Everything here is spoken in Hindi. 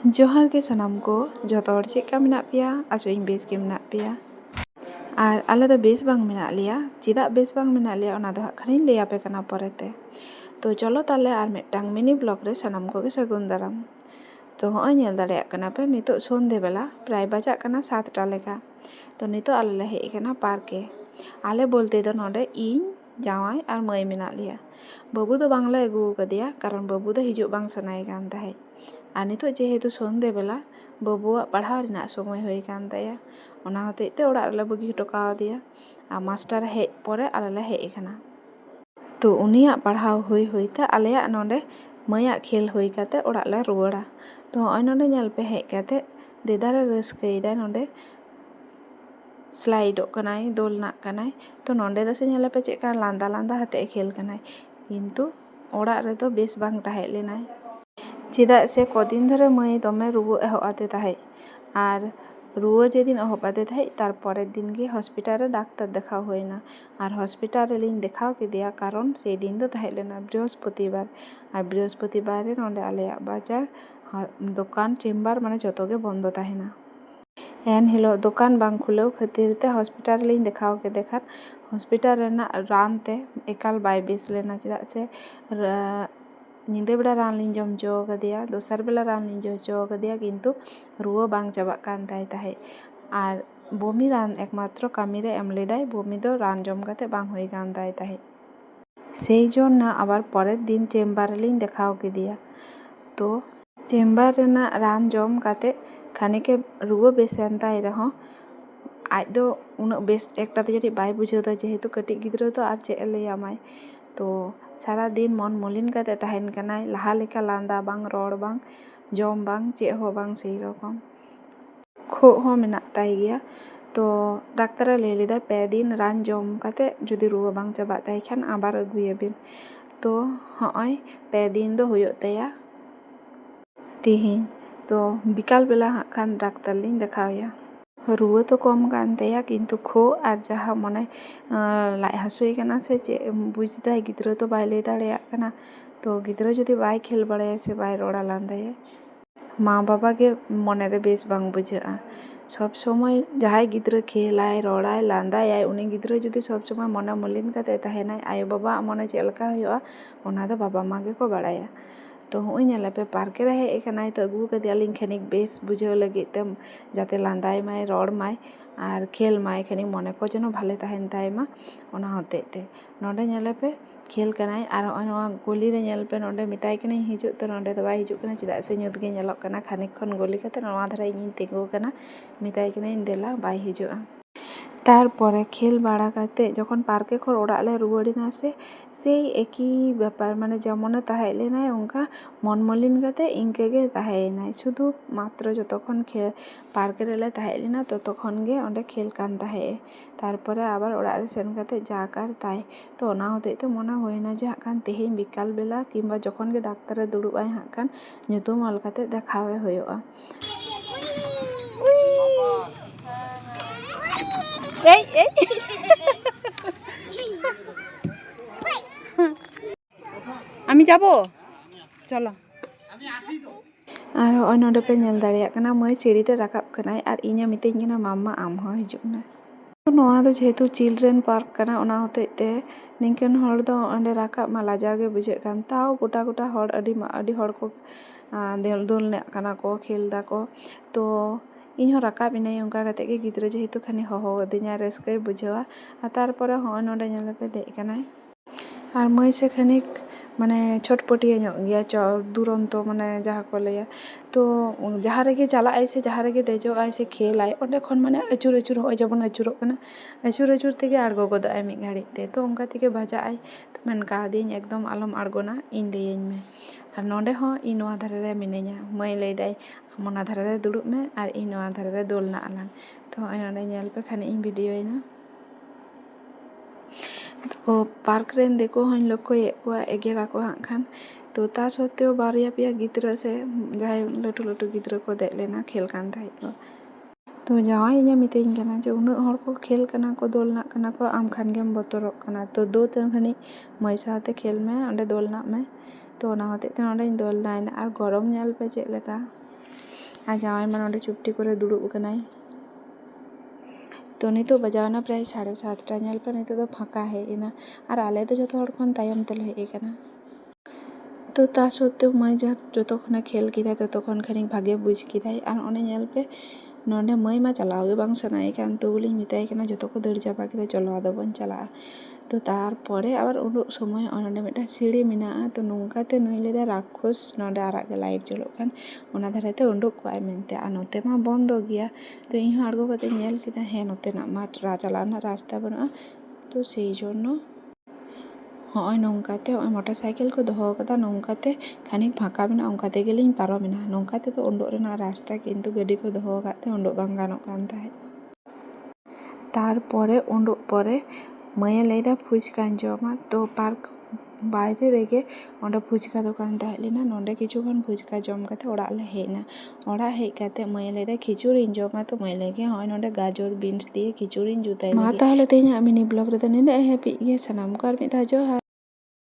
जोहार के सनाम को जोतो हर चेका मेना पेया आसोइं बेस के मेना पेया और आले दो बेस बांग मेना लिया चेदा बेस बांग मेना लिया ओना दो हाखनी ले आपे कना परेते। तो चलो ताले आर मिदटांग मिनी ब्लॉग रे सनाम को सागुन दाराम। तो हय नेल दाड़ेयाग कना पे नितो सन्धे बेला प्राय बाजाग कना 7टा लेका। तो नितो आले ले हेज कना पार्के आले बोलते दो नोडे इñ जावाई और माई मेना लिया। बाबू दो बांगला अगू कदिया कारण बाबू दो हिजुग बांग सनाय कान ताहे और नितो जेहेतु सन्धे बेला बाबुआ पढ़ाव रेना समय होय कान ताया ओना होतेते ओड़ा रेले बगी हटो कावदिया और मास्टर हेज परे आले ले हेज कना। तो उनिया पढ़ाव होय होयते आलेया नोडे माया खेल होय काते ओड़ा ले रुवाड़ा। तो हय नोडे नेल पे हेज काते देदारे रस्कैदाय नोडे स्लाइडोग कनाय दोलनाग कनाय। तो नोडे दसे नेले पे चेका लांदा लांदा हाते खेल कनाय किन्तु ओड़ा रेदो बेस बांग ताहे लेनाय चेदा से कदिन धरे माई दमे रुवा एहब आदे ताहे और रुवा जेदिन एहब आदे ताहे तार परेर दिन गे हस्पिटाल रे डाक्तार देखाव होयना और हस्पिटाल रे लिंग देखाव केदेया कारण सेई दिन दो ताहे लेना बृहस्पतिबार और बृहस्पतिबार रे नोडे आलेया बाजार दोकान चेम्बार माने जतो गे बंद ताहेना। एन हिलो दोकान बांग खुलेव खातिर ते हस्पिटाल रे देखाव के देखार हस्पिटाल रेना रान ते एकाल बाय बेस लेना चेदा से नींदे बेड़ा रान लिंग जम जो कदिया दोसर बेला रान लिंग जो कदिया किन्तु रुवा बांग चाबाग कान ताय ताहे और बमी रान एकमात्र कामी रे एम लेदाय बमी दो रान जम काते बांग होय कान ताय ताहे सेई जोन्ना आबार परेर दिन चेम्बार रे लिंग देखाव केदिया। तो चेम्बार रेना रान जम काते खानिके रुवा बेसेन ताय रहो आज दो उना बेस एकटा तो जटी बाय बुझेदा जेहेतु कटिज गिद्रा तो आर चेद लैयामाय। तो सारा दिन मन मलिन काते ताहेन कनाय लाहा लेका लांदा बांग रड़ बांग जम बांग चेद हो बांग सेई रकम खोग हो मेना ताय गया। तो डाक्तारे लैय लेदा पे दिन रान जम काते जुदी रुवा बांग चाबाग ताय खान आबार आगुयेबिन। तो हय पे दिन दो हुयुग ताया तिहिñ तो बिकाल बेला हाँ खान डाक्तार लिंग देखावया रुवा तो कम कान ताया किन्तु खो और जहाँ मने लाज हासुए कना से चे बुझदाय गिद्रा तो बाय लैय दाड़ेयाग कना। तो गिद्रा जुदी बाय खेल बाड़ाया से बाय रड़ा लांदाया मा बाबा के मने रे बेस बांग बुझागा सब समय जहाय गिद्रा खेलाय रड़ाय लांदायाय उनी गिद्रा जुदी सब समय मने मलिन काते ताहेनाय आयो बाबा मने चेद लेका हुयुगा ओना दो बाबा मा गेको बाड़ाया। तो हय नेले पे पार्के रे हेज कनाय तो आगू कदियालिंग खानिक बेस बुझाव लागिद ते जाते लांदाय माय रड़ माय और खेल माय खानिक मने को जेनो भाले ताहेन ताय मा ओना होतेते नोडे नेले पे खेल कनाय और हय नोआ गली रे नेल पे नोडे मेताय कनाय हिजुग तो नोडे दो बाय हिजुग कना चेदा से ᱧᱩᱛ गे नेलोग कना खानिक खन गली काते नोआ धारे इᱧ तिंगु कना मेताय कनाय देला बाय हिजुगा। तारपरे खेल बाड़ा काते जखन पार्के खन ओड़ा ले रुवाड़िना से सेई एकी ब्यापार माने जेमने ताहे लेनाय ओंका मन मलिन काते इंके गे ताहेनाय शुधु मात्र जतक्षण खेल पार्के रेले ताहे लेना ततक्षण गे ओंडे खेल कान ताहे तारपरे आबार ओड़ा रे सेन काते जाग आर ताय। तो ओना होतेते मने होयना जे हाकान तेहेñ बिकाल बेला किंबा जखन गे डाक्तार रे दुड़ुब आय हाकान ᱧᱩᱛᱩᱢ ऑल काते देखावे होयुगा। आमी जाबो चलो और हय नोडे पे नेल दाड़ेयाग कना माई सीढ़ीते राकाब कनाय और इñे मिताइñ कना माम्मा आम हो हिजुग मे। तो नोआ दो जेहेतु चिल्ड्रेन पार्क कना ओना होतेते निंकन हर दो ओंडे राकाब मा लाजाव गे बुझाग कान ताव गोटा गोटा हर आडी हर को दोलनेग कना को खेल दा को। तो इñ हो राकाब इनाय ओंका काते गे गिद्रा जेहेतु खानी होहो आदिñा रस्काय बुझावा और तारपरे हय नोडे नेले पे देज कनाय और माई से खानिक माने छटपटिया ᱧᱚᱜ गया दुरंतो माने जहाँ को लैया। तो जहाँ रेगे चालाय से जहाँ रेगे देजोगाय से खेलाय ओंडे खन माने आचुर आचुर हय जेमन आचुरोग कना आचुर आचुर तेगे आड़गो गोदोगआय मिद घाड़िज ते। तो ओंका तेगे बाजागआय तो मेन कावदियाñ एकदम आलम आड़गोना इñ लैयाñ मे और नोडे हो इñ नोआ धारे रे मिनाइñा माई लैदाय आम ओना धारे रे दुड़ुब मे और इñ नोआ धारे रे दोलना आलां। तो हय नोडे नेल पे खानि इñ भिडियोयना। तो पार्क रेन देखो हन लक्ष्यएद कोवा एगेरा को हाँ खान तो ता सत्त्वेও बारया पेया गिद्रा से जहाय लटू लटू गिद्रा को देज लेना खेल कान ताहे को। तो जावाई इñे मिताइñ कना जे उनाग हर को खेल कना को दोलना कना को आम खान गेम बतरोग कना तो दो तेन खानि माई साथे खेल मे ओंडे दोलना मे। तो ओना होतेते नोंडेñ दोलनायना और गरम नेल पे चेद लेका ᱟᱨ ᱡᱟᱶᱟᱭ ᱢᱟ ᱱᱚᱰᱮ ᱪᱩᱯᱴᱤ ᱠᱚᱨᱮ ᱫᱩᱲᱩᱵ ᱟᱠᱟᱱᱟᱭ। ᱛᱚ ᱱᱤᱛᱚᱜ ᱵᱟᱡᱟᱣᱱᱟ ᱯᱨᱟᱭ 7:30 ᱧᱮᱞ ᱯᱮ ᱱᱤᱛᱚᱜ ᱫᱚ ᱯᱷᱟᱸᱠᱟ ᱦᱮᱡ ᱮᱱᱟ ᱟᱨ ᱟᱞᱮ ᱫᱚ ᱡᱚᱛᱚ ᱦᱚᱲ ᱠᱷᱚᱱ ᱛᱟᱭᱚᱢ ᱛᱮᱞᱮ ᱦᱮᱡ ᱟᱠᱟᱱᱟ। ᱛᱚ ᱛᱟ ᱥᱚᱛᱛᱮᱣ ᱢᱟᱹᱭ ᱡᱚᱛᱚ ᱠᱷᱚᱱᱮ ᱠᱷᱮᱞ ᱠᱮᱫᱟᱭ ᱛᱚᱛᱚ ᱠᱷᱚᱱ ᱠᱷᱟᱹᱱᱤᱠ ᱵᱷᱟᱜᱮ ᱵᱩᱡᱽ ᱠᱮᱫᱟᱭ ᱟᱨ ᱚᱱᱮ ᱧᱮᱞ ᱯᱮ ᱱᱚᱰᱮ ᱢᱟᱹᱭ ᱢᱟ ᱪᱟᱞᱟᱣ ᱜᱮ ᱵᱟᱝ ᱥᱟᱱᱟᱭᱮ ᱠᱟᱱ ᱛᱚᱵᱩᱞᱤᱧ ᱢᱮᱛᱟᱭ ᱠᱟᱱᱟ ᱡᱚᱛᱚ ᱠᱚ ᱫᱟᱹᱲ ᱪᱟᱵᱟ ᱠᱮᱫᱟ ᱪᱚᱞᱚ ᱟᱫᱚ ᱵᱚᱱ ᱪᱟᱞᱟᱜᱼᱟ। ᱛᱚ ᱛᱟᱨᱯᱚᱨᱮ ᱟᱵᱟᱨ ᱩᱰᱩᱠ ᱥᱚᱢᱚᱭ ᱱᱚᱰᱮ ᱢᱤᱫᱴᱟᱝ ᱥᱤᱲᱤ ᱢᱮᱱᱟᱜᱼᱟ ᱛᱚ ᱱᱚᱝᱠᱟᱛᱮ ᱱᱩᱭ ᱞᱟᱹᱭᱫᱟᱭ ᱨᱟᱠᱠᱷᱚᱥ ᱱᱚᱰᱮ ᱟᱨᱟᱜ ᱜᱮ ᱞᱟᱭᱤᱴ ᱡᱩᱞᱩᱜ ᱠᱟᱱ ᱚᱱᱟ ᱫᱷᱟᱨᱮᱛᱮ ᱩᱰᱩᱠ ᱠᱚᱜᱼᱟᱭ ᱢᱮᱱᱛᱮ ᱟᱨ ᱱᱚᱛᱮ ᱢᱟ ᱵᱚᱱᱫᱚ ᱜᱮᱭᱟ। ᱛᱚ ᱤᱧᱦᱚᱸ ᱟᱬᱜᱚ ᱠᱟᱛᱮᱧ ᱧᱮᱞ ᱠᱮᱫᱟ ᱦᱮᱸ ᱱᱚᱛᱮᱱᱟᱜ ᱢᱟ ᱪᱟᱞᱟᱜ ᱨᱮᱱᱟᱜ ᱨᱟᱥᱛᱟ ᱵᱟᱹᱱᱩᱜᱼᱟ। ᱛᱚ ᱥᱮᱭ ᱡᱚᱱᱱᱚ ᱦᱚᱸᱜᱼᱚᱭ ᱱᱚᱝᱠᱟᱛᱮ ᱢᱚᱴᱚᱨ ᱥᱟᱭᱠᱮᱞ ᱠᱚ ᱫᱚᱦᱚ ᱠᱟᱫᱟ ᱱᱚᱝᱠᱟᱛᱮ ᱠᱷᱟᱹᱱᱤᱠ ᱯᱷᱟᱸᱠᱟ ᱢᱮᱱᱟᱜᱼᱟ ᱚᱱᱠᱟ ᱛᱮᱜᱮᱞᱤᱧ ᱯᱟᱨᱚᱢᱮᱱᱟ। ᱱᱚᱝᱠᱟ ᱛᱮᱫᱚ ᱩᱰᱩᱠ ᱨᱮᱱᱟᱜ ᱨᱟᱥᱛᱟ ᱠᱤᱱᱛᱩ ᱜᱟᱹᱰᱤ ᱠᱚ ᱫᱚᱦᱚ ᱟᱠᱟᱫ ᱛᱮ ᱩᱰᱩᱠ ᱵᱟᱝ ᱜᱟᱱᱚᱜ ᱠᱟᱱ ᱛᱟᱦᱮᱸᱫ। ᱛᱟᱨᱯᱚᱨᱮ ᱩᱰᱩᱠ ᱯᱚᱨᱮ ᱢᱟᱹᱭᱮ ᱞᱟᱹᱭᱫᱟ ᱯᱷᱩᱪᱠᱟᱧ ᱡᱚᱢᱟ ᱛᱚ ᱯᱟᱨᱠ ᱵᱟᱭᱨᱮ ᱨᱮᱜᱮ ᱚᱸᱰᱮ ᱯᱷᱩᱪᱠᱟ ᱫᱚᱠᱟᱱ ᱛᱟᱦᱮᱸ ᱞᱮᱱᱟ ᱱᱚᱰᱮ ᱠᱤᱪᱷᱩ ᱠᱷᱚᱱ ᱯᱷᱩᱪᱠᱟ ᱡᱚᱢ ᱠᱟᱛᱮ ᱚᱲᱟᱜ ᱞᱮ ᱦᱮᱡ ᱮᱱᱟ। ᱚᱲᱟᱜ ᱦᱮᱡ ᱠᱟᱛᱮ ᱢᱟᱹᱭᱮ ᱞᱟᱹᱭᱫᱟ ᱠᱷᱤᱪᱩᱲᱤᱧ ᱡᱚᱢᱟ ᱛᱚ ᱢᱟᱹᱭ ᱞᱟᱹᱭ ᱠᱮᱫᱟ ᱦᱚᱸᱜᱼᱚᱭ ᱱᱚᱰᱮ ᱜᱟᱡᱚᱨ ᱵᱤᱱᱥ ᱫᱤᱭᱮ ᱠᱷᱤᱪᱩᱲᱤᱧ ᱡᱩᱛᱟᱭ ᱞᱟᱹᱜᱤᱫ। ᱢᱟ ᱛᱟᱦᱚᱞᱮ ᱛᱮᱦᱮᱧᱟᱜ ᱢᱤᱱᱤ ᱵᱞᱚᱜ ᱨᱮᱫᱚ ᱱᱤᱱᱟᱹᱜ ᱦᱟᱹᱵᱤᱡ ᱜᱮ ᱥᱟᱱᱟᱢ ᱠᱚ ᱟᱨ ᱢᱤᱫ ᱫᱷᱟᱣ ᱡᱚᱦᱟᱨ।